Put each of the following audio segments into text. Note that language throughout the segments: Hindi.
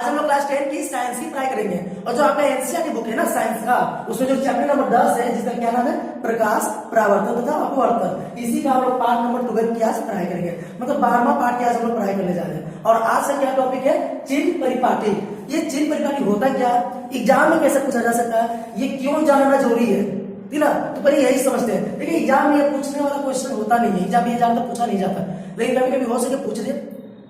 आज हम लोग क्लास 10 की साइंस की पढ़ाई करेंगे और जो आपका एनसीईआरटी बुक है ना साइंस का, उसमें जो चैप्टर नंबर 10 है जिसका क्या नाम है, प्रकाश, परावर्तन तथा अपवर्तन, इसी का हम लोग पार्ट नंबर 12 की आज पढ़ाई करेंगे। मतलब 12वां पार्ट की आज हम लोग पढ़ाई करने जा रहे हैं। और आज से क्या टॉपिक है, चिन्ह परिपाटी। ये चिन्ह परिपाटी होता क्या, एग्जाम में कैसे पूछा जा सकता है, ये क्यों जानना जरूरी है, ठीक ना। तो पहले यही समझते हैं। देखिए एग्जाम में ये पूछने वाला क्वेश्चन होता नहीं है, एग्जाम में ये जानना पूछा नहीं जाता, लेकिन कभी कभी हो सके पूछ दे,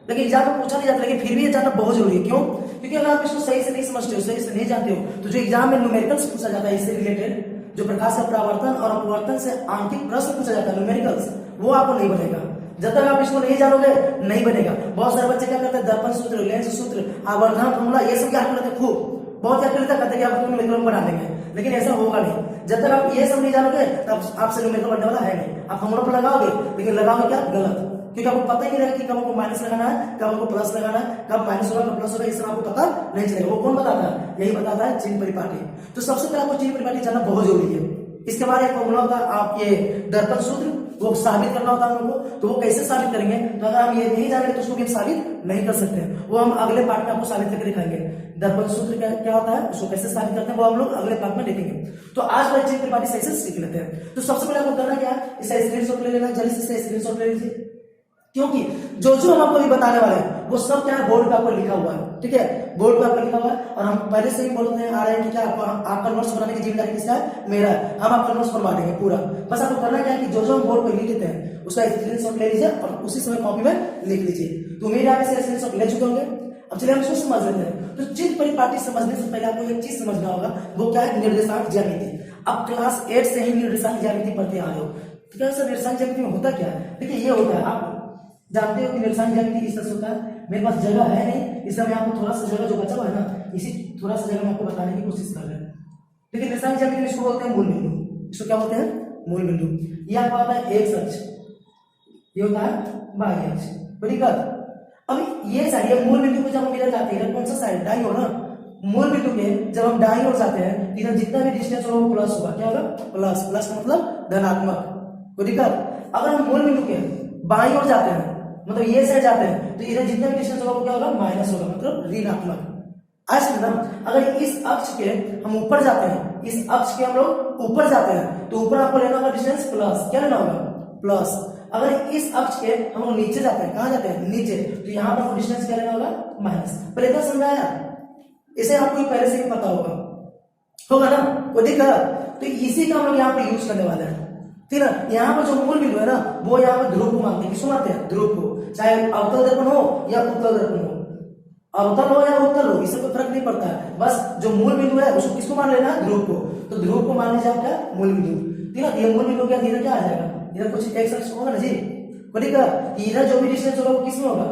लेकिन एग्जाम में पूछा नहीं जाता। लेकिन फिर भी ये जानना बहुत जरूरी है। क्यों? क्योंकि अगर आप इसको सही से नहीं समझते हो, सही से नहीं जानते हो, तो जो एग्जाम में न्यूमेरिकल्स पूछा जाता है इससे रिलेटेड, जो प्रकाश का परावर्तन और अपवर्तन से आंतरिक प्रश्न पूछा जाता है न्यूमेरिकल्स, वो आपको नहीं बनेगा जब तक आप इसको नहीं जानोगे, नहीं बनेगा। बहुत सारे बच्चे क्या करते हैं, दर्पण सूत्र, लेंस सूत्र, आवर्धन फॉर्मूला, ये सब याद करते हैं खूब, बहुत याद करते हैं कि आप न्यूमेरिकल बना देंगे, लेकिन ऐसा होगा नहीं। जब तक आप ये सब नहीं जानोगे तब आपसे न्यूमेरिकल बनने वाला है नहीं। आप फॉर्मूला पर लगाओगे, लेकिन लगाओगे क्या, गलत, क्योंकि आपको पता ही नहीं रहेगा कि कब आपको माइनस लगाना है, कब आपको प्लस लगाना है, कब माइनस होगा कब प्लस होगा, इस तरह आपको पता नहीं चलेगा। वो कौन बताता है, यही बताता है चिन्ह परिपाटी। तो सबसे पहले आपको चिन्ह परिपाटी जानना बहुत जरूरी है। इसके बाद एक फॉर्मूला होता है, आप ये दर्पण सूत्र, वो साबित करना होता है हम लोग को। तो वो कैसे साबित करेंगे, तो अगर हम ये नहीं जानेंगे तो उसको भी साबित नहीं कर सकते। वो हम अगले पार्ट में आपको साबित करके दिखाएंगे। दर्पण सूत्र क्या होता है, उसको कैसे साबित करते हैं, वो हम लोग अगले पार्ट में देखेंगे। तो आज वाले चिन्ह परिपाटी सही से सीख लेते हैं। तो सबसे पहले आपको करना क्या है, इसे स्क्रीनशॉट ले लेना, जल्दी से स्क्रीनशॉट ले लीजिए, क्योंकि जो जो हम आपको भी बताने वाले हैं वो सब क्या है, बोर्ड पे आपको लिखा हुआ है, ठीक है, बोर्ड पे आपको लिखा हुआ है। और हम पहले से ही बोलते हैं आ रहे हैं कि क्या आपका नोट्स बनाने की जिम्मेदारी किसका है, मेरा है। हम आपका नोट्स बनवा देंगे पूरा, बस आपको करना क्या है कि जो जो हम बोर्ड पे लिख लेते हैं उसका स्क्रीनशॉट ले लीजिए और उसी समय कॉपी में लिख लीजिए। तो मेरे आप इसे स्क्रीनशॉट ले चुके होंगे। अब चलिए हम इसको समझ लेते हैं। तो चिन्ह परिपाटी समझने से पहले आपको एक चीज समझना होगा, वो क्या है, निर्देशांक ज्यामिति। अब क्लास 8 से ही निर्देशांक ज्यामिति पढ़ते आ रहे हो, तो क्या निर्देशांक ज्यामिति में होता क्या है, देखिए ये होता है, आप जानते हो कि निर्देशांक ज्यामिति इस तरह से होता है। मेरे पास जगह है नहीं, इसलिए मैं आपको थोड़ा सा जगह जो बचा हुआ है ना, इसी थोड़ा सा जगह में आपको बताने की कोशिश कर रहे हैं। लेकिन निर्देशांक ज्यामिति में इसको बोलते हैं मूल बिंदु। इसको क्या बोलते हैं, मूल बिंदु। ये आपको आता है एक्स अक्ष, ये होता है बाह्य अक्ष, ठीक है। अब ये साइड, ये मूल बिंदु को जब हम इधर जाते हैं, कौन सा साइड, दाईं ओर ना, मूल बिंदु के जब हम दाईं ओर जाते हैं, इधर जितना भी डिस्टेंस होगा वो प्लस होगा। क्या होगा, प्लस, प्लस का मतलब धनात्मक, कोई दिक्कत। अगर हम मूल बिंदु के बाईं ओर जाते हैं, मतलब ये साइड जाते हैं, तो इधर जितना भी डिस्टेंस होगा वो क्या होगा, माइनस होगा, मतलब ऋणात्मक। ऐसे ना, अगर इस अक्ष के हम ऊपर जाते हैं, इस अक्ष के हम लोग ऊपर जाते हैं, तो ऊपर आपको लेना होगा डिस्टेंस प्लस, क्या लेना होगा, प्लस। अगर इस अक्ष के हम लोग नीचे जाते हैं, कहां जाते हैं, नीचे, तो यहाँ पर डिस्टेंस क्या लेना होगा, माइनस। पहले इतना समझाया, इसे आपको पहले से ही पता होगा ना, कोई दिक्कत। तो इसी का हम लोग यहाँ पे यूज करने वाले हैं, ठीक है। यहाँ पर जो मूल बिंदु है ना, वो यहाँ पर ध्रुव को मानते हैं। किसको मानते हैं, ध्रुव को, चाहे अवतल दर्पण हो या उत्तल दर्पण हो, अवतल हो या उत्तल हो, इससे कोई फर्क नहीं पड़ता है। बस जो मूल बिंदु है उसको किसको मान लेना है, ध्रुव को। तो ध्रुव को मान लीजिए क्या, मूल बिंदु, ठीक है। ये मूल बिंदु क्या, इधर क्या आ जाएगा, इधर कुछ एक्स अक्ष होगा ना जी, ठीक है। इधर जो भी डिस्टेंस होगा वो किसमें होगा,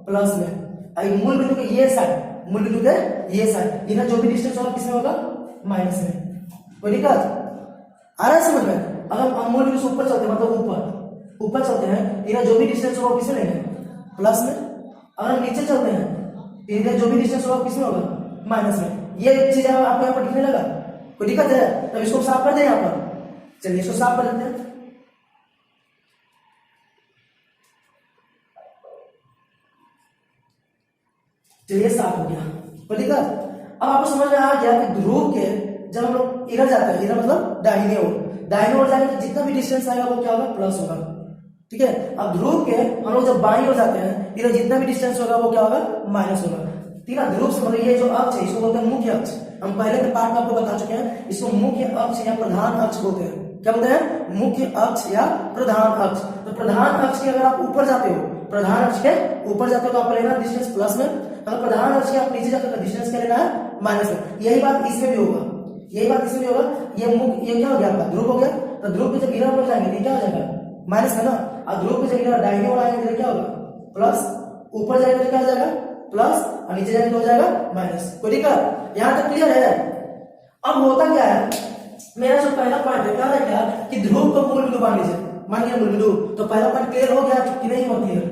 प्लस में। मूल बिंदु के ये साइड, मूल बिंदु के ये साइड, इधर जो भी डिस्टेंस होगा किसमें होगा, माइनस में, कोई दिक्कत आ रहा है समझ में। अगर हम मूल बिंदु से ऊपर चलते हैं, मतलब ऊपर चलते हैं, इधर जो भी डिस्टेंस होगा किसमें लेंगे, प्लस में। अगर हम नीचे चलते हैं, इधर जो भी डिस्टेंस होगा किसमें होगा, माइनस में। ये चीज आपको यहाँ पर दिखने लगा, कोई दिक्कत है, तब इसको साफ कर दें यहाँ पर। चलिए इसको साफ कर देते हैं। चलिए साफ हो गया, कोई दिक्कत। अब आपको समझ में आ गया कि ध्रुव के जब हम लोग इधर जाते हैं, इधर मतलब दाहिने ओर, दाहिने ओर जाएंगे तो जितना भी डिस्टेंस आएगा वो क्या होगा, प्लस होगा, ठीक है। अब ध्रुव के हम लोग जब बाईं ओर जाते हैं, इधर जितना भी डिस्टेंस होगा वो क्या होगा, माइनस होगा, ठीक है। ध्रुव से मतलब ये जो अक्ष है इसको बोलते हैं मुख्य अक्ष। हम पहले के पार्ट में आपको बता चुके हैं, इसको मुख्य अक्ष या प्रधान अक्ष बोलते हैं। क्या बोलते हैं, मुख्य अक्ष या प्रधान अक्ष। तो प्रधान अक्ष के अगर आप ऊपर जाते हो, प्रधान अक्ष के ऊपर जाते हो तो आपको लेना डिस्टेंस प्लस में, अगर प्रधान अक्ष के आप नीचे जाते हो तो डिस्टेंस क्या लेना है, माइनस में। यही बात इसमें भी होगा, यही बात इसमें भी होगा। ये क्या हो गया आपका, ध्रुव हो गया। तो ध्रुव पे जब इधर हम लोग जाएंगे तो क्या हो जाएगा, माइनस है ना। और ध्रुव पे जब इधर दाहिने ओर आएंगे तो क्या होगा, प्लस। ऊपर जाएंगे तो क्या हो जाएगा, प्लस, और नीचे जाएंगे तो हो जाएगा माइनस, कोई दिक्कत। यहाँ तक क्लियर है। अब होता क्या है, मेरा जो पहला पॉइंट है, क्या है क्या कि ध्रुव को मूल बिंदु मान लीजिए, मान लिया मूल बिंदु, तो पहला पॉइंट क्लियर हो गया कि नहीं हो क्लियर,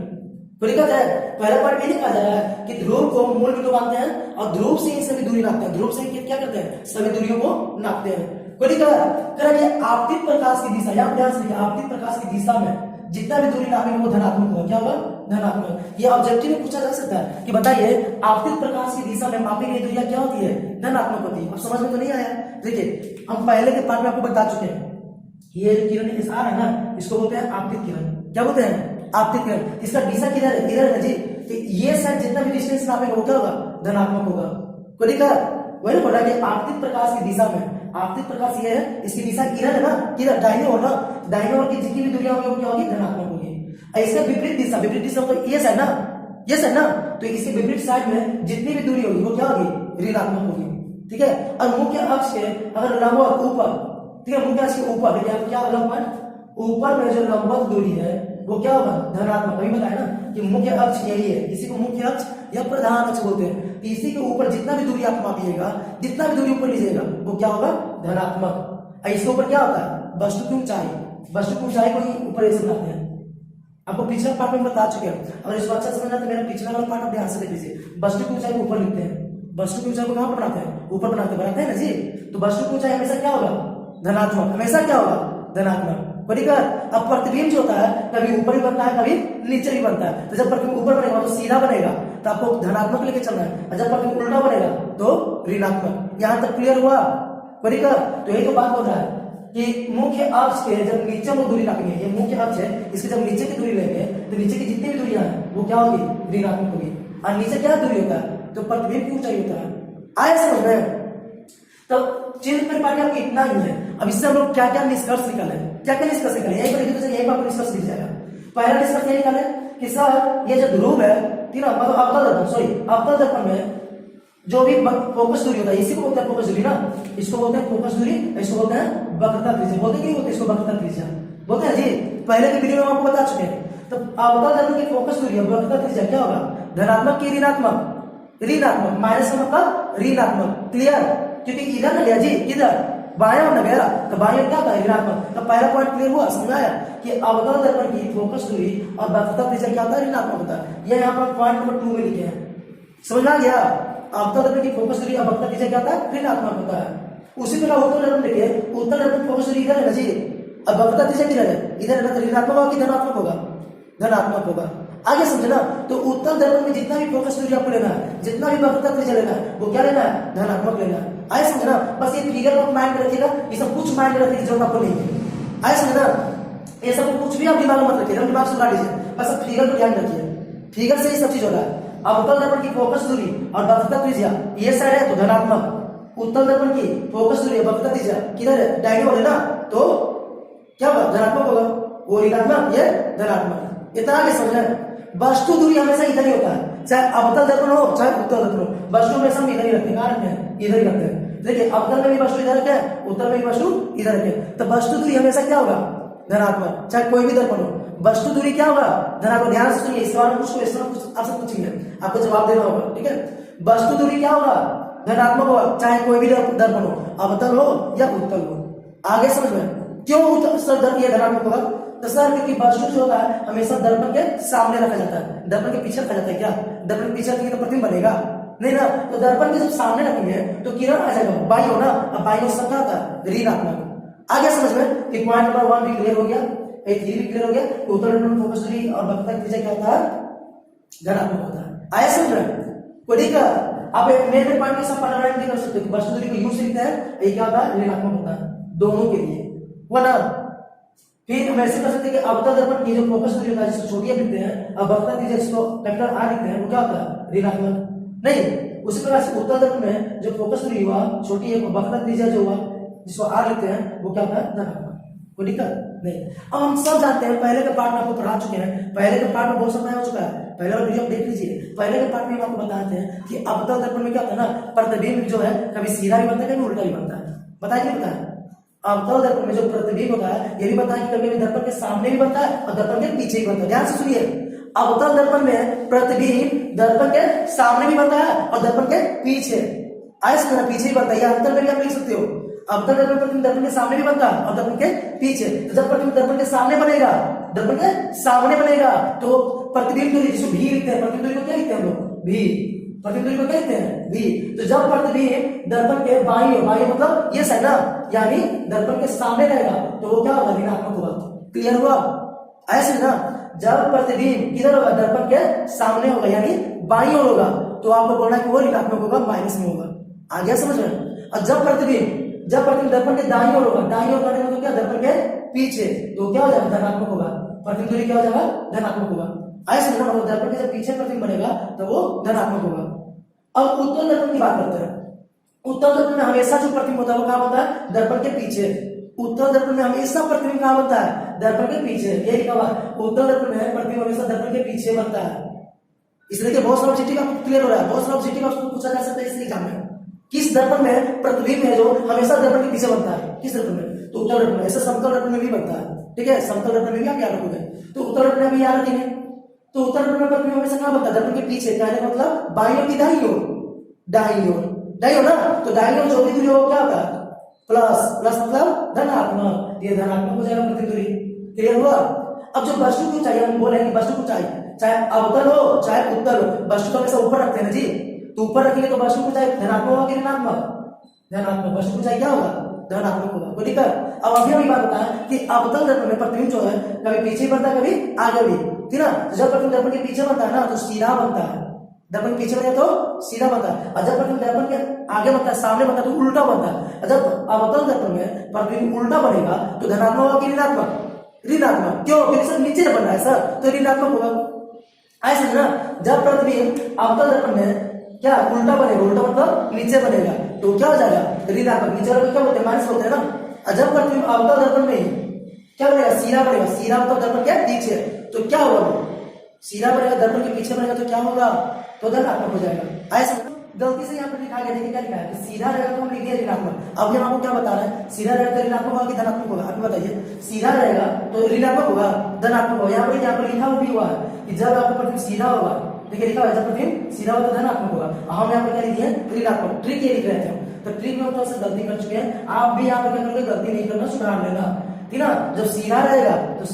कोई दिक्कत है। पहला पॉइंट ये कहा जा रहा है कि ध्रुव को मूल बिंदु मानते हैं और ध्रुव से ही सभी दूरी नापते हैं। ध्रुव से क्या करते हैं, सभी दूरियों को नापते हैं, कोई दिक्कत। आपतित प्रकाश की दिशा, या ध्यान से आपतित प्रकाश की दिशा में जितना भी दूरी नापेंगे वो धनात्मक होगा। क्या होगा? धनात्मक। ये ऑब्जेक्टिव में पूछा जा सकता है कि बताइए आपतित प्रकाश की दिशा में मापी गई दूरियां क्या होती है? धनात्मक होती है। अब समझ में तो नहीं आया? देखिए हम पहले के पार्ट में आपको बता चुके हैं, ये जो किरण इस आ रहा है ना, इसको बोलते हैं आपतित किरण। क्या बोलते हैं? आपतित किरण। इसका दिशा किधर है? इधर है जी। तो ये साइड जितना भी डिस्टेंस नापेंगे वो क्या होगा? धनात्मक होगा। कोई दिक्कत? वही बोला कि आपतित प्रकाश की दिशा में, आपतित प्रकाश ये है, इसकी दिशा किरण है ना, किधर? दाहिनी ओर ना, दाहिनी ओर की जितनी भी दूरियां होगी वो क्या होगी? धनात्मक होगी। इसका विपरीत दिशा, विपरीत दिशा तो ये साइड ना, ये साइड ना, तो इसके विपरीत साइड में जितनी भी दूरी होगी वो क्या होगी? ऋणात्मक होगी। ठीक है। और मुख्य अक्ष के अगर लंबवत ऊपर, ठीक है, मुख्य अक्ष के ऊपर देखिए क्या होगा? ऊपर में जो लंबवत दूरी है वो क्या होगा? धनात्मक। अभी बताया ना कि मुख्य अक्ष यही है, इसी को मुख्य अक्ष या प्रधान अक्ष बोलते हैं। इसी के ऊपर जितना भी दूरी आप मापिएगा, जितना भी दूरी ऊपर लीजिएगा वो क्या होगा? धनात्मक। इसके ऊपर क्या होता है? वस्तु की ऊंचाई, वस्तु की ऊंचाई को ही ऊपर ऐसे बनाते हैं। आपको पिछला पार्ट में बता चुके हैं, अगर इसको अच्छा समझना तो मेरा पिछला वाला पार्ट आप ध्यान से देख लीजिए। वस्तु की ऊंचाई को ऊपर लिखते हैं, वस्तु की ऊंचाई को कहां पर बनाते हैं? ऊपर बनाते हैं ना जी। तो वस्तु की ऊंचाई हमेशा क्या होगा? धनात्मक। हमेशा क्या होगा? धनात्मक। अब प्रतिबिंब जो होता है कभी ऊपर ही बनता है कभी नीचे ही बनता है। तो जब प्रतिबिंब ऊपर बनेगा तो सीधा बनेगा, तो आपको धनात्मक लेके चलना है, और जब प्रतिबिंब उल्टा बनेगा तो ऋणात्मक। यहां तक क्लियर हुआ? तो यही तो बात हो रहा है कि मुख्य अक्ष के जब नीचे वो दूरी नापेंगे, ये मुख्य अक्ष है, इसके जब नीचे की दूरी लेंगे तो नीचे की जितनी भी दूरियां हैं वो क्या होगी? ऋणात्मक होगी। और नीचे क्या दूरी होता है? तो प्रतिबिंब की ऊंचाई होता है। आए समझ में? तो चिन्ह परिपाटी आपको इतना ही है। अब इससे हम लोग क्या क्या निष्कर्ष निकाले, क्या क्या निष्कर्ष निकाले, यही पर लिखिए तो यही पर निष्कर्ष दिख जाएगा। पहला निष्कर्ष ये निकाले कि सर ये जो ध्रुव है, ठीक है, मतलब अवतल दर्पण, सॉरी अवतल दर्पण में जो भी फोकस दूरी होता है, इसी को बोलते हैं फोकस दूरी ना, इसको बोलते हैं फोकस दूरी, इसको बोलते हैं वक्रता त्रिज्या। बोलते नहीं बोलते इसको? वक्रता त्रिज्या बोलते हैं जी। पहले के वीडियो में आपको बता चुके हैं। तो अवतल दर्पण की फोकस दूरी और वक्रता त्रिज्या क्या होगा? धनात्मक की ऋणात्मक? ऋणात्मक। माइनस का मतलब ऋणात्मक। क्लियर? क्योंकि इधर न गया जी, किधर? बाएं ओर न गया, तो बाएं ओर क्या था? ऋणात्मक। तो पहला पॉइंट क्लियर हुआ, समझाया कि अवतल दर्पण की फोकस दूरी और वक्रता त्रिज्या क्या होता है? ऋणात्मक होता है। ये यहाँ पर पॉइंट नंबर 2 में लिखे हैं। समझ आ गया? अवतल दर्पण की फोकस दूरी और वक्रता त्रिज्या क्या होता है? ऋणात्मक होता है। उसी तरह उत्तल दर्पण देखिए, उत्तल दर्पण फोकस दूरी इधर है ना जी, अब वक्रता त्रिज्या किधर है? इधर है ना, तो ऋणात्मक होगा कि धनात्मक होगा? धनात्मक होगा। आगे समझना। तो उत्तल दर्पण में जितना भी फोकस दूरी आपको लेना है, जितना भी वक्रता त्रिज्या लेना है, वो क्या लेना है? धनात्मक लेना है। आए समझना? बस ये फिगर को माइंड में रखिएगा, ये सब कुछ माइंड में रखने की जरूरत आपको नहीं है। आए समझना? ये सब कुछ भी आप दिमाग में मत रखिएगा, दिमाग से उड़ा लीजिए, बस आप फिगर को ध्यान रखिए। फिगर से ये सब चीज हो रहा है। अवतल दर्पण की फोकस दूरी और वक्रता त्रिज्या ये साइड है तो धनात्मक, उत्तल दर्पण की फोकस दूरी वक्रता त्रिज्या किधर है? दाहिनी ओर है ना, तो क्या होगा? धनात्मक होगा। वो ऋणात्मक, ये धनात्मक। इतना आगे समझना। वस्तु दूरी हमेशा इधर ही होता है, चाहे अवतल दर्पण हो चाहे उत्तल दर्पण हो, वस्तु हमेशा हम इधर ही रखते हैं। कहां रखते हैं? इधर ही रखते हैं। देखिए अवतल में भी वस्तु इधर रखे, उत्तल में भी वस्तु इधर रखे, तो वस्तु दूरी हमेशा क्या होगा? धनात्मक। चाहे कोई भी दर्पण हो, वस्तु दूरी क्या होगा? धनात्मक। ध्यान से सुनिए, इस सवाल में कुछ आपसे पूछेंगे, आपको जवाब देना होगा। ठीक है? वस्तु दूरी क्या होगा? धनात्मक होगा, चाहे कोई भी दर्पण हो, अवतल हो या उत्तल हो। आगे समझ में? क्यों सर दर्पण धनात्मक होगा? तो सर क्योंकि वस्तु जो होता है हमेशा दर्पण के सामने रखा जाता है, दर्पण के पीछे रखा जाता है। क्या दर्पण के पीछे रखेंगे तो प्रतिबिंब बनेगा नहीं ना, तो दर्पण के जब सामने रखेंगे तो किरण आ जाएगा बाई हो ना, अब बाई हो सबका होता है ऋणात्मक। आगे समझ में? कि पॉइंट नंबर 1 भी क्लियर हो गया, 3 भी क्लियर हो गया। उत्तल दर्पण फोकस दूरी और वक्रता त्रिज्या क्या होता है? धनात्मक होता है। आया समझ में? कोई दिक्कत? आप मेन पॉइंट के साथ पार्ट नहीं कर सकते, वस्तु दूरी को यूं से लिखते हैं, ये क्या होता है? ऋणात्मक होता है दोनों के लिए, वरना फिर हम ऐसे कर सकते हैं कि अवतल दर्पण की जो फोकस दूरी होता है जिसको छोटी लिखते हैं, अब वक्रता त्रिज्या जिसको कैपिटल आर लिखते हैं, वो क्या होता है? ऋणात्मक। नहीं, उसी प्रकार से उत्तल दर्पण में जो फोकस दूरी हुआ छोटी है, वक्रता त्रिज्या जो हुआ जिसको आर लिखते हैं, वो क्या होता है? धनात्मक। कोई दिक्कत नहीं। अब हम सब जानते हैं, पहले के पार्ट में आपको पढ़ा चुके हैं, पहले के पार्ट में बहुत समय हो चुका है, पहले वाला वीडियो देख लीजिए। पहले के पार्ट में हम आपको बताते हैं कि अवतल दर्पण में क्या होता है ना, प्रतिबिंब जो है कभी सीधा भी बनता है कभी उल्टा भी बनता है। बताइए नहीं बताया? अवतल दर्पण में जो प्रतिबिंब होता है ये भी बताया कि कभी दर्पण के सामने भी बनता है और दर्पण के पीछे भी बनता है। ध्यान से सुनिए, अवतल दर्पण में प्रतिबिंब दर्पण के सामने भी बनता है और दर्पण के पीछे, आइए पीछे भी बनता है। अंतर में भी आप लिख सकते हो, अवतल दर्पण प्रतिबिंब दर्पण के सामने भी बनता है और दर्पण के पीछे। तो जब प्रतिबिंब दर्पण के सामने बनेगा, दर्पण के सामने बनेगा, तो प्रतिबिंब दूरी जिसको भी लिखते हैं, प्रतिबिंब दूरी को क्या लिखते हैं हम लोग? भी। प्रतिबिंब दूरी को क्या लिखते हैं? भी। तो जब प्रतिबिंब दर्पण के बाईं मतलब ये साइड ना, यानी दर्पण के सामने रहेगा, तो वो क्या होगा? ऋणात्मक होगा। क्लियर हुआ? आया समझ ना। जब प्रतिबिंब किधर होगा, दर्पण के सामने होगा यानी बाईं ओर होगा, तो आपको बोलना है कि वो ऋणात्मक होगा, माइनस में होगा। आ गया समझ में। और जब प्रतिबिंब दर्पण के दाईं ओर होगा, दाईं ओर करने में तो क्या, दर्पण के पीछे, तो क्या हो जाएगा, धनात्मक होगा। प्रतिबिंब दूरी क्या हो जाएगा, धनात्मक होगा। आया समझ ना। दर्पण के जब पीछे प्रतिबिंब बनेगा तो वो धनात्मक होगा। अब उत्तल दर्पण की बात करते हैं। उत्तल दर्पण में हमेशा जो प्रतिबिंब होता है वो कहां बनता है, दर्पण के पीछे। उत्तल दर्पण में हमेशा प्रतिबिंब कहां बनता है, दर्पण के पीछे। ये लिखा हुआ है, उत्तल दर्पण में प्रतिबिंब हमेशा दर्पण के पीछे बनता है। इसलिए कि बहुत सारा ऑब्जेक्टिव आपको क्लियर हो रहा है, बहुत सारा ऑब्जेक्टिव आपको पूछा जा सकता है इस एग्जाम में। किस दर्पण में प्रतिबिंब है जो हमेशा दर्पण के पीछे बनता है, किस दर्पण में, तो उत्तल दर्पण में। ऐसे समतल दर्पण में भी बनता है, ठीक है, समतल दर्पण में भी आप याद रखोगे। तो उत्तल दर्पण में भी याद रखेंगे। तो उत्तल दर्पण में प्रतिबिंब हमेशा कहां बनता है, दर्पण के पीछे। कहने मतलब बाईं ओर की दाईं ओर, दाईं ओर, दाईं ओर ना। तो दाईं ओर जो भी दूरी हो क्या होता है, प्लस, प्लस मतलब धनात्मक, ये धनात्मक हो जाएगा प्रतिबिंब दूरी। क्लियर हुआ। अब जो वस्तु की ऊंचाई, हम बोले कि वस्तु की ऊंचाई चाहे अवतल हो चाहे उत्तल हो, वस्तु तो हमेशा ऊपर रखते हैं ना जी, तो ऊपर रखेंगे तो वस्तु की ऊंचाई धनात्मक होगा कि ऋणात्मक, धनात्मक। वस्तु की ऊंचाई क्या होगा, धनात्मक होगा। कोई दिक्कत। अब अभी बात बताया कि अवतल दर्पण में प्रतिबिंब जो है कभी पीछे बनता है कभी आगे भी, ठीक है ना। जब प्रतिबिंब दर्पण के पीछे बनता है ना तो सीधा बनता है, दर्पण पीछे बने तो सीधा बनता है। और जब प्रतिबिंब दर्पण के आगे बनता है, सामने बनता है, तो उल्टा बनता है। जब अवतल दर्पण में प्रतिबिंब उल्टा बनेगा तो धनात्मक होगा कि ऋणात्मक, ऋणात्मक। क्यों, क्योंकि सर नीचे बन रहा है सर, तो ऋणात्मक होगा। ऐसा समझना। जब प्रतिबिंब अवतल दर्पण में क्या उल्टा बनेगा, उल्टा मतलब नीचे बनेगा, तो क्या हो जाएगा, ऋणात्मक। नीचे वाले क्या बोलते हैं, माइनस बोलते हैं ना। और जब प्रतिबिंब अवतल दर्पण में क्या बनेगा, सीधा बनेगा, सीधा मतलब दर्पण के पीछे, तो क्या होगा, सीधा बनेगा, दर्पण के पीछे बनेगा तो क्या होगा, तो धनात्मक हो जाएगा। ऐसा गलती से यहाँ पर लिखा गया, देखिए क्या लिखा है कि सीधा रहेगा तो हम लिख दिया ऋणात्मक। अब हम आपको क्या बता रहे हैं, सीधा रहेगा तो ऋणात्मक होगा कि धनात्मक होगा, आप बताइए। सीधा रहेगा तो ऋणात्मक होगा, धनात्मक होगा। यहाँ पर लिखा भी हुआ है कि जब आपका प्रतिबिंब सीधा होगा, देखिए लिखा है जब प्रतिबिंब सीधा होगा तो धनात्मक होगा। हम यहाँ पर क्या लिखे हैं, ऋणात्मक। ट्रिक ये लिख रहे थे, तो ट्रिक में थोड़ा सा गलती कर चुके हैं। आप भी यहाँ पर क्या करोगे, गलती नहीं करना, सुधार लेना, ठीक ना। जब सीधा रहेगा तो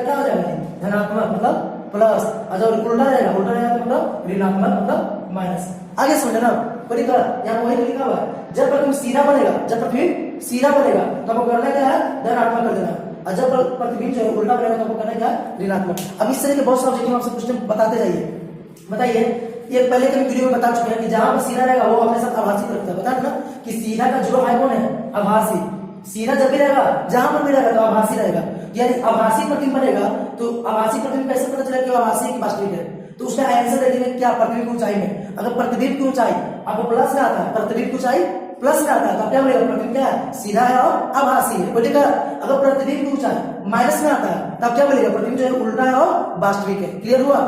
क्या हो जाएगा, धनात्मक मतलब प्लस। और जब उल्टा रहेगा तो मतलब ऋणात्मक मतलब माइनस। आगे समझना। यहाँ वही लिखा हुआ है, जब प्रतिबिंब सीधा बनेगा, जब प्रतिबिंब सीधा बनेगा तो आपको करना क्या है, धनात्मक कर देना। और जब प्रतिबिंब जो है उल्टा बनेगा तो आपको करना क्या है, ऋणात्मक। अब इस तरह के बहुत सारे ऑब्जेक्टिव आपसे क्वेश्चन बताते जाइए। बताइए, ये पहले के वीडियो में बता चुके हैं कि जहां पर सीधा रहेगा वो अपने साथ आभासी रखता है। बता ना कि सीधा का जो है कौन है, आभासी। सीधा जब भी रहेगा, जहां पर भी रहेगा तो आभासी रहेगा। यानी आभासी प्रतिबिंब बनेगा तो आभासी प्रतिबिंब कैसे पता चला कि आभासी है कि वास्तविक है, तो उसका आंसर देखेंगे क्या, प्रतिबिंब की ऊंचाई में। अगर प्रतिबिंब की ऊंचाई आपको प्लस में आता है, प्रतिबिंब की ऊंचाई प्लस में आता है, तो क्या बोलेगा, प्रतिबिंब क्या है, सीधा है और आभासी है। बोलेगा अगर प्रतिबिंब की ऊंचाई माइनस में आता है तब क्या बोलेगा, प्रतिबिंब जो है उल्टा है और वास्तविक है। क्लियर हुआ।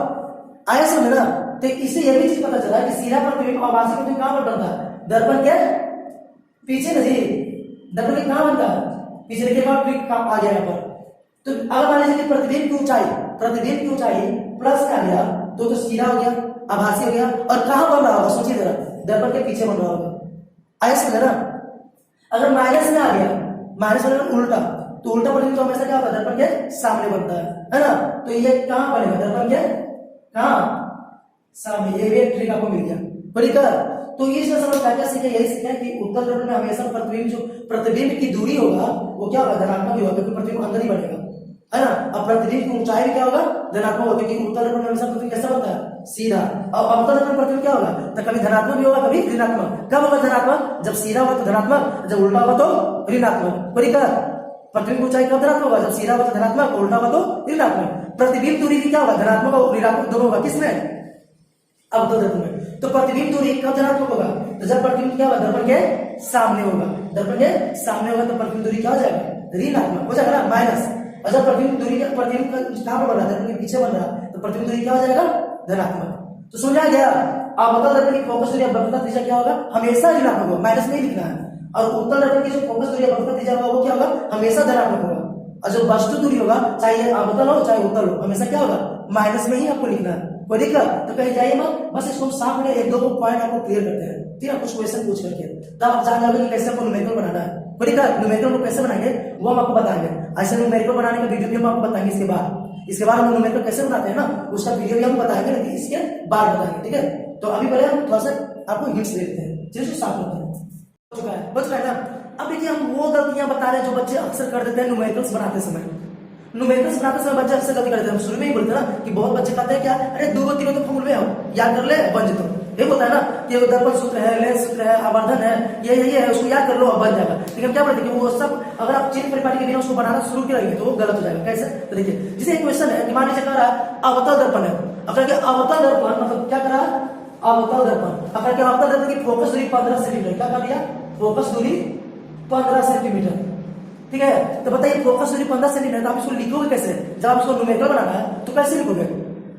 आया समझ ना। तो इससे यह भी चीज पता चला कि सीधा प्रतिबिंब और आभासी प्रतिबिंब कहां पर बनता है, दर्पण के पीछे नहीं, दर्पण के कहां बनता है, पीछे। देखिए ट्रिक काम आ गया यहाँ पर। तो अगर मान लीजिए प्रतिबिंब की ऊंचाई प्लस में आ गया तो सीधा हो गया, आभासी हो गया। और कहां बन रहा होगा, सोचिए जरा, दर्पण के पीछे बन रहा होगा। आया समझ ना। अगर माइनस में आ गया, माइनस में उल्टा, तो उल्टा प्रतिबिंब तो हमेशा क्या होता है, दर्पण के सामने बनता है ना। तो ये कहां बनेगा, दर्पण के कहां सामने। ये भी ट्रिक आपको मिल गया, ठीक है। तो ये समझ क्या सीखे, यही सीखे कि उत्तल दर्पण में हमेशा प्रतिबिंब की दूरी होगा वो क्या होगा, धनात्मक होगा, क्योंकि प्रतिबिंब अंदर ही बनेगा, है ना। अब प्रतिबिंब की ऊंचाई भी क्या होगा, धनात्मक होगा, क्योंकि उत्तल दर्पण में हमेशा प्रतिबिंब कैसा बनता है, सीधा। और अवतल दर्पण प्रतिबिंब क्या होगा, तो कभी धनात्मक भी होगा कभी ऋणात्मक। कब होगा धनात्मक, जब सीधा होगा तो धनात्मक, जब उल्टा होगा तो ऋणात्मक। ठीक है। प्रतिबिंब की ऊंचाई कब धनात्मक होगा, जब सीधा होगा तो धनात्मक, उल्टा होगा तो ऋणात्मक। प्रतिबिंब दूरी भी क्या होगा, धनात्मक और ऋणात्मक दोनों होगा, किसमें, अवतल दर्पण में। तो प्रतिबिंब दूरी कब धनात्मक होगा, तो जब प्रतिबिंब क्या होगा, दर्पण के सामने होगा, दर्पण के सामने होगा तो प्रतिबिंब दूरी क्या हो जाएगा, ऋणात्मक हो जाएगा ना, माइनस। और जब प्रतिबिंब दूरी का प्रतिबिंब कहां पर बन रहा है, दर्पण के पीछे बन रहा है, तो प्रतिबिंब दूरी क्या हो जाएगा, धनात्मक। तो समझा गया। अवतल दर्पण की फोकस दूरी वक्रता त्रिज्या क्या होगा, हमेशा ऋणात्मक होगा, माइनस में ही लिखना है। और उत्तल दर्पण की जो फोकस दूरी वक्रता त्रिज्या होगा वो क्या होगा, हमेशा धनात्मक होगा। और जो वस्तु दूरी होगा, चाहे अवतल हो चाहे उत्तल हो, हमेशा क्या होगा, माइनस में ही आपको लिखना है। कोई दिक्कत तो कहीं जाइए मत, बस इसको साफ में एक दो पॉइंट आपको क्लियर करते हैं, ठीक है, कुछ क्वेश्चन पूछ करके, तब आप जान जाओगे कि कैसे आपको न्यूमेरिकल बनाना है। कोई दिक्कत, न्यूमेरिकल को कैसे बनाएंगे वो हम आपको बताएंगे। ऐसे न्यूमेरिकल बनाने का वीडियो भी हम आपको बताएंगे। इसके बाद हम न्यूमेरिकल कैसे बनाते हैं ना, उसका वीडियो भी हम बताएंगे, लेकिन इसके बाद बताएंगे, ठीक है। तो अभी पहले हम थोड़ा सा आपको हिंट्स दे देते हैं, चलिए साफ करते हैं। बच रहा है ना। अब देखिए हम वो गलतियां बता रहे हैं जो बच्चे अक्सर कर देते हैं न्यूमेरिकल्स बनाते समय। न्यूमेरिकल्स बनाते समय बच्चे अक्सर गलती करते हैं। हम शुरू में ही बोलते हैं ना कि बहुत बच्चे कहते हैं क्या, अरे दो गो तीनों तो फॉर्मूले हम याद कर ले बन जेतो। एक होता है ना कि दर्पण सूत्र है, लेंस सूत्र है, आवर्धन है, ये है, उसको याद कर लो अब बन जाएगा। लेकिन क्या बोलते हैं कि वो सब अगर आप चेन परिपाटी के बिना उसको बनाना शुरू करेंगे तो वो गलत हो जाएगा। कैसे? तो देखिए, जैसे एक क्वेश्चन है कि मान लीजिए कह रहा है अवतल दर्पण है। अब क्या अवतल दर्पण मतलब क्या करा, अवतल दर्पण। अब क्या अवतल दर्पण की फोकस दूरी 15 सेंटीमीटर, क्या कर दिया, फोकस दूरी 15 सेंटीमीटर। ठीक है, तो बताइए फोकस दूरी 15 सेंटीमीटर, तो आप इसको लिखोगे कैसे? जब आप इसको न्यूमेरिकल बनाना है तो कैसे लिखोगे?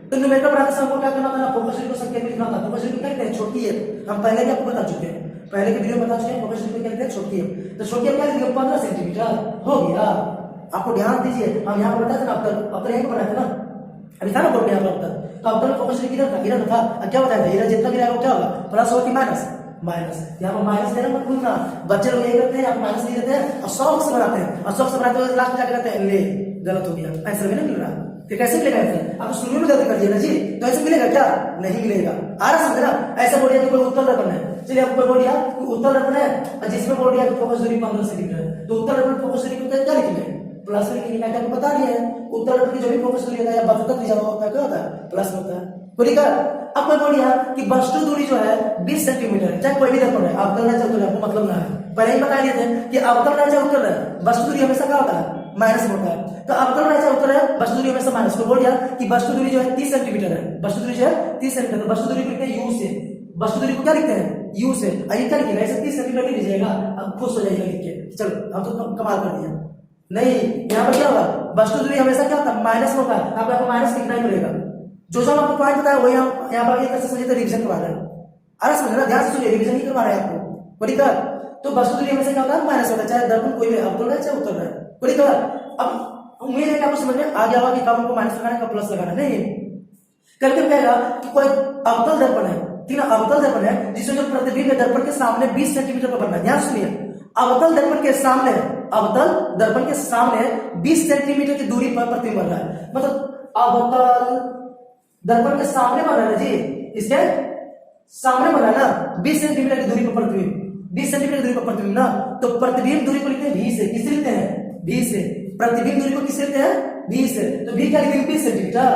तो न्यूमेरिकल बनाने से हमको क्या करना था ना, फोकस दूरी को संकेत में लिखना था। फोकस दूरी क्या कहते हैं, छोटी है। हम पहले भी आपको बता चुके हैं, पहले के वीडियो में बता चुके हैं फोकस दूरी क्या कहते हैं, छोटी है। तो छोटी है क्या लिखिए, 15 सेंटीमीटर हो गया। आपको ध्यान दीजिए, हम यहाँ पर बताए थे ना अब यहीं पर बनाए थे ना, अभी था ना बोर्ड में यहाँ पर। तो अब तक फोकस दूरी किधर था, इधर था। अब क्या बताया था, इधर जितना भी रहेगा क्या होगा, प्लस हो कि माइनस, माइनस। यहाँ पर माइनस देना मत भूलना। बच्चे लोग यही करते हैं, आप माइनस नहीं देते हैं और शौक से बनाते हैं, और शौक से बनाते हुए लास्ट में जाकर कहते हैं ले गलत हो गया, आंसर भी नहीं मिल रहा। तो कैसे मिलेगा आंसर? आप शुरू में गलती कर दिया ना जी, तो ऐसे मिलेगा क्या, नहीं मिलेगा। आ रहा समझ ना? ऐसा बोल दिया कि कोई उत्तल दर्पण है, चलिए आपको बोल दिया कि उत्तल दर्पण है और जिसमें बोल दिया कि फोकस दूरी 15 सेंटीमीटर है, तो उत्तल दर्पण फोकस दूरी को क्या लिखेंगे, प्लस में लिखेंगे। क्या आपको बता दिया है, उत्तल दर्पण की जो भी फोकस दूरी होता है या वक्रता त्रिज्या होता है क्या होता है, प्लस होता है। बोलिएगा अब मैं बोलिए कि वस्तु दूरी जो है 20 सेंटीमीटर है, चाहे कोई भी दर्पण है, अवतल है चाहे उत्तल है, आपको मतलब ना है। पहले ही बता दिए थे कि अवतल है चाहे उत्तल है, वस्तु दूरी हमेशा क्या होता है, माइनस में होता है। तो अवतल है चाहे उत्तल है, वस्तु दूरी हमेशा माइनस। तो बोल दिया कि वस्तु दूरी जो है 30 सेंटीमीटर है, वस्तु दूरी जो है 30 सेंटीमीटर। वस्तु दूरी लिखते हैं यू से, वस्तु दूरी को क्या लिखते हैं, यू से। आइए क्या लिखेगा, ऐसे 30 सेंटीमीटर लिख लीजिएगा, अब खुश हो जाइएगा लिख के। चलो हम तो कमाल कर दिया। नहीं, यहाँ पर क्या होगा, वस्तु दूरी हमेशा क्या होता है, माइनस में होता है। आपको माइनस लिखना ही पड़ेगा। जो आपको पॉइंट बताया वो यहाँ पर एक तरह से समझिए तो रिवीजन करवा रहे हैं। अरे समझना, ध्यान से सुनिए, रिवीजन ही करवा रहे हैं आपको। बड़ी कर तो वस्तु दूरी हमेशा क्या होता है, माइनस होता है, चाहे दर्पण कोई भी अवतल है चाहे उत्तल है। बड़ी कर अब उम्मीद है कि आपको समझ में आ गया होगा कि कब हमको माइनस लगाना है, कब प्लस लगाना है। नहीं, कल क्या कहेगा कि कोई अवतल दर्पण है, ठीक है, अवतल दर्पण है जिसमें जो प्रतिबिंब है दर्पण के सामने 20 सेंटीमीटर पर बनना है। ध्यान सुनिए, अवतल दर्पण के सामने, अवतल दर्पण के सामने 20 सेंटीमीटर की दूरी पर प्रतिबिंब बन रहा है। मतलब अवतल दर्पण के सामने बन रहा है जी, इसके सामने बन रहा है ना, 20 सेंटीमीटर की दूरी पर प्रतिबिंब, 20 सेंटीमीटर की दूरी पर प्रतिबिंब ना। तो प्रतिबिंब दूरी को लिखते हैं भी से, किससे लिखते हैं, भी से। प्रतिबिंब दूरी को किससे लिखते हैं, भी से। तो भी क्या लिखेंगे, 20 सेंटीमीटर।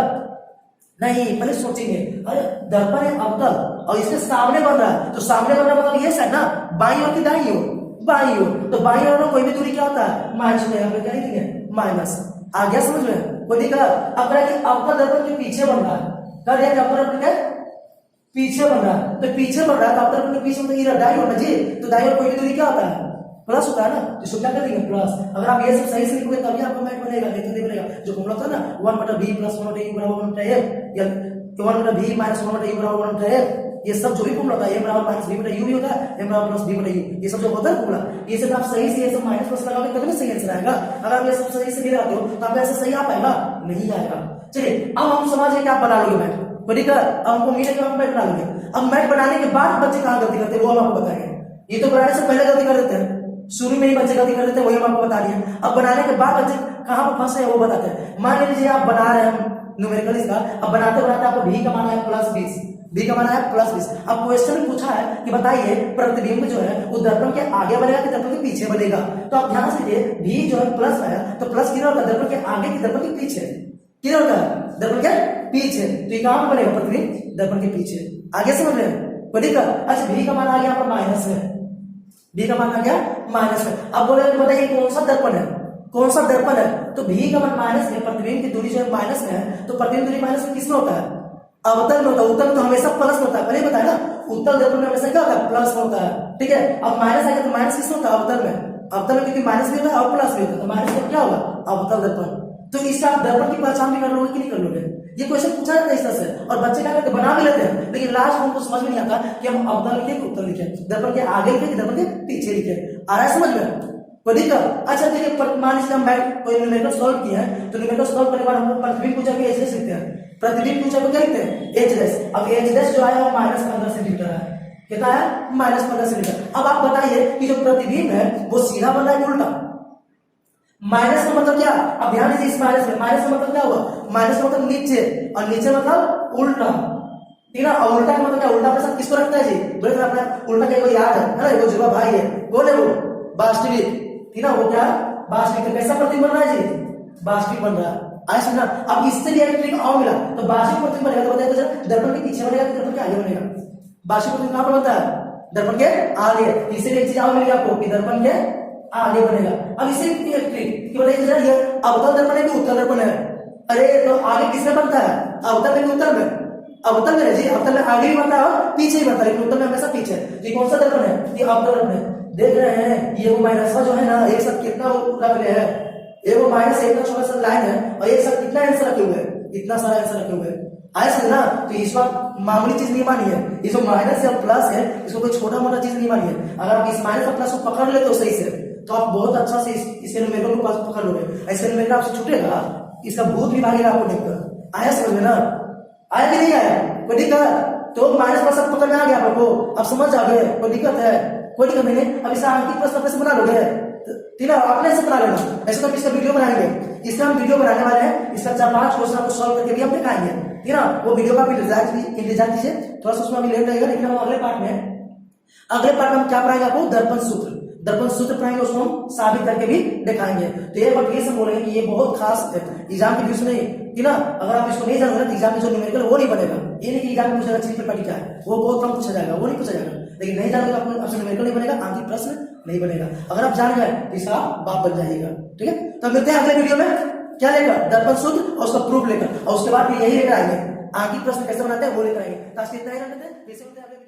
नहीं, पहले सोचेंगे, अरे दर्पण है अवतल और इसके सामने बन रहा है, तो सामने बन रहा मतलब ये साइड ना, बाईं ओर की दाईं ओर, बाईं ओर। तो बाईं ओर में कोई भी दूरी क्या होता है, माइनस होता है। यहाँ पे क्या लिखेंगे, माइनस। आ गया समझ में? कोई दिक्कत? अब अवतल दर्पण के पीछे बन रहा है, कर दिया कि अवतल दर्पण के पीछे बन रहा है, तो पीछे बन रहा है तो अवतल दर्पण के पीछे मतलब इधर दाईं ओर जी। तो दाईं ओर कोई भी दूरी क्या होता है, प्लस होता है ना। तो इसको क्या कर देंगे, प्लस। अगर आप ये सब सही से लिखोगे तभी आपका मैथ बनेगा, नहीं तो नहीं बनेगा। जो फॉर्मूला था ना 1/b + 1/a बराबर 1/f या 1/b - 1/u बराबर 1/f, ये सब जो भी फॉर्मूला था, a बराबर - b/u भी होता है, a बराबर + b/u, ये सब जो होता है फॉर्मूला, ये सब आप सही से ये सब माइनस प्लस लगाओगे तभी सही आंसर आएगा। अगर आप ये सब सही से नहीं लगाते हो तो आपका आंसर सही आ पाएगा, नहीं आएगा। चलिए अब हम समझ गए कि आप बना लोगे मैथ, ठीक है। अब हमको उम्मीद है कि आप मैथ बना लोगे। अब मैथ बनाने के बाद बच्चे कहाँ गलती करते हैं वो हम आपको बताएंगे। ये तो बनाने से पहले गलती कर देते हैं, शुरू में ही बच्चे गलती कर देते हैं, वही हम आपको बता दिए। अब बनाने के बाद बच्चे कहाँ पर फंसे हैं वो बताते हैं। मान लीजिए आप बना रहे हैं न्यूमेरिकल इसका, अब बनाते बनाते आपको भी कमाना है +20, भी कमाना है +20। अब क्वेश्चन में पूछा है कि बताइए प्रतिबिंब जो है वो दर्पण के आगे बनेगा कि दर्पण के पीछे बनेगा। तो आप ध्यान से देखिए, भी जो है प्लस है तो प्लस किधर होता है, दर्पण के आगे कि दर्पण के पीछे, किधर होता है, दर्पण के पीछे। तो ये कहां पर बनेगा, प्रतिबिंब दर्पण के पीछे। आगे समझ रहे हैं? अच्छा, भी का मान आ गया यहाँ पर माइनस है, भी का मान आ गया माइनस है। अब बोले बताइए कौन सा दर्पण है, कौन सा दर्पण है, तो भी का मान माइनस है, प्रतिबिंब की दूरी जो है माइनस में है, तो प्रतिबिंब दूरी माइनस में किसमें होता है, अवतल में होता है। उत्तल तो हमेशा प्लस में होता है, पहले बताया ना, उत्तल दर्पण में हमेशा क्या होता है, प्लस में होता है, ठीक है। अब माइनस आ गया तो माइनस किसमें होता है, अवतल में। अवतल में क्योंकि माइनस भी होता है और प्लस भी होता है, तो माइनस में क्या होगा, अवतल दर्पण। तो इससे आप दर्पण की पहचान भी कर लोगे कि नहीं कर लोगे, ये क्वेश्चन पूछा जाता है इस तरह से, और बच्चे क्या करते बना भी लेते हैं, लेकिन लास्ट हमको समझ में नहीं आता कि हम अवतल लिखे कि उत्तल लिखे, दर्पण के आगे लिखे कि दर्पण के पीछे लिखे। आ रहा है समझ में? कोई दिक्कत? अच्छा देखिए, मान लीजिए हम कोई न्यूमेरिकल सॉल्व किया है, तो न्यूमेरिकल सॉल्व करने के बाद हम प्रतिबिंब पूछा कि एच डैश लिखते हैं, प्रतिबिंब पूछा तो क्या लिखते हैं, एच डैश। अब एच डैश जो आया वो -15 सेंटीमीटर है, कितना है, -15 सेंटीमीटर। अब आप बताइए कि जो प्रतिबिंब है वो सीधा बन रहा है उल्टा, माइनस का मतलब क्या, अब ध्यान दीजिए इस माइनस में, माइनस का मतलब क्या हुआ, माइनस का मतलब नीचे और नीचे मतलब उल्टा, ठीक है। और उल्टा का मतलब क्या, उल्टा अपने साथ किसको रखता है जी, बोले तो अपना उल्टा क्या को याद है ना, वो जुआ भाई है, कौन है वो, वास्तविक, ठीक है। वो क्या वास्तविक, कैसा प्रतिबिंब बन रहा है जी, वास्तविक बन रहा है। आया समझना। अब इससे भी एक ट्रिक और मिला, तो वास्तविक प्रतिबिंब बनेगा तो बताइए तो जरा, दर्पण के पीछे बनेगा कि दर्पण के आगे बनेगा? वास्तविक प्रतिबिंब कहां पर बनता है? दर्पण के आगे। इसीलिए एक चीज और मिलेगी आपको कि दर्पण के आगे बनेगा। अब इसे एक ट्रिक कि बताइए जरा, ये अवतल दर्पण है कि उत्तल दर्पण है? अरे तो आगे किसमें बनता है? अवतल में कि उत्तल में? अवतल में जी, अवतल में आगे भी बनता है और पीछे भी बनता है, लेकिन उत्तल में हमेशा पीछे। ये कौन सा दर्पण है? ये अवतल दर्पण है। देख रहे हैं ये वो माइनस जो है ना, एक साथ कितना रख रहे हैं, ये वो माइनस एक छोटा सा लाइन है और एक साथ कितना आंसर रखे हुए हैं, इतना सारा आंसर रखे हुए हैं। आया समझ ना। तो इस बार मामूली चीज नहीं मानी है, ये जो माइनस या प्लस है इसको कोई छोटा मोटा चीज नहीं मानी है। अगर आप इस माइनस और प्लस को पकड़ लेते हो सही से, तो आप बहुत अच्छा से इसके न्यूमेरिकल को पकड़ लोगे। ऐसे न्यूमेरिकल आपसे छूटेगा, इसका भूत भी भागेगा आपको देखकर। आया समझ में ना? आया कि नहीं आया? कोई दिक्कत? तो माइनस प्लस सब पकड़ में आ गया आपको, अब समझ जाओगे, कोई दिक्कत है? कोई दिक्कत नहीं। अब इसका अंकित प्रश्न कैसे बना लोगे? ठीक है, आपने ऐसे बना लेना। ऐसे तो इसका वीडियो बनाएंगे, इसका हम वीडियो बनाने वाले हैं, इसका 4-5 क्वेश्चन आपको सॉल्व करके भी हम दिखाएंगे। ठीक है ना? वो वीडियो का भी इंतजार कीजिए, थोड़ा सा उसमें अभी लेट लगेगा, लेकिन हम अगले पार्ट में हम क्या पढ़ाएंगे आपको? दर्पण सूत्र। दर्पण सूत्र पढ़ाएंगे, उसको हम साबित करके भी दिखाएंगे। तो ये बात ये सब बोलेंगे कि ये बहुत खास एग्जाम के बीच में कि ना, अगर आप इसको नहीं जानोगे तो एग्जाम में जो न्यूमेरिकल वो नहीं बनेगा। ये नहीं कि एग्जाम में पूछेगा चीज प्रॉपर्टी क्या है, वो बहुत कम पूछा जाएगा, वो नहीं पूछा जाएगा। लेकिन नहीं जानोगे तो आपसे न्यूमेरिकल नहीं बनेगा, आंतरिक प्रश्न नहीं बनेगा। अगर आप जान गए तो इसका बाप बन जाइएगा। ठीक है, तो मिलते हैं अगले वीडियो में, क्या लेकर? दर्पण सूत्र और उसका प्रूफ लेकर, और उसके बाद भी यही लेकर आएंगे आंतरिक प्रश्न कैसे बनाते हैं वो लेकर आएंगे। तो आज इतना ही रखते हैं।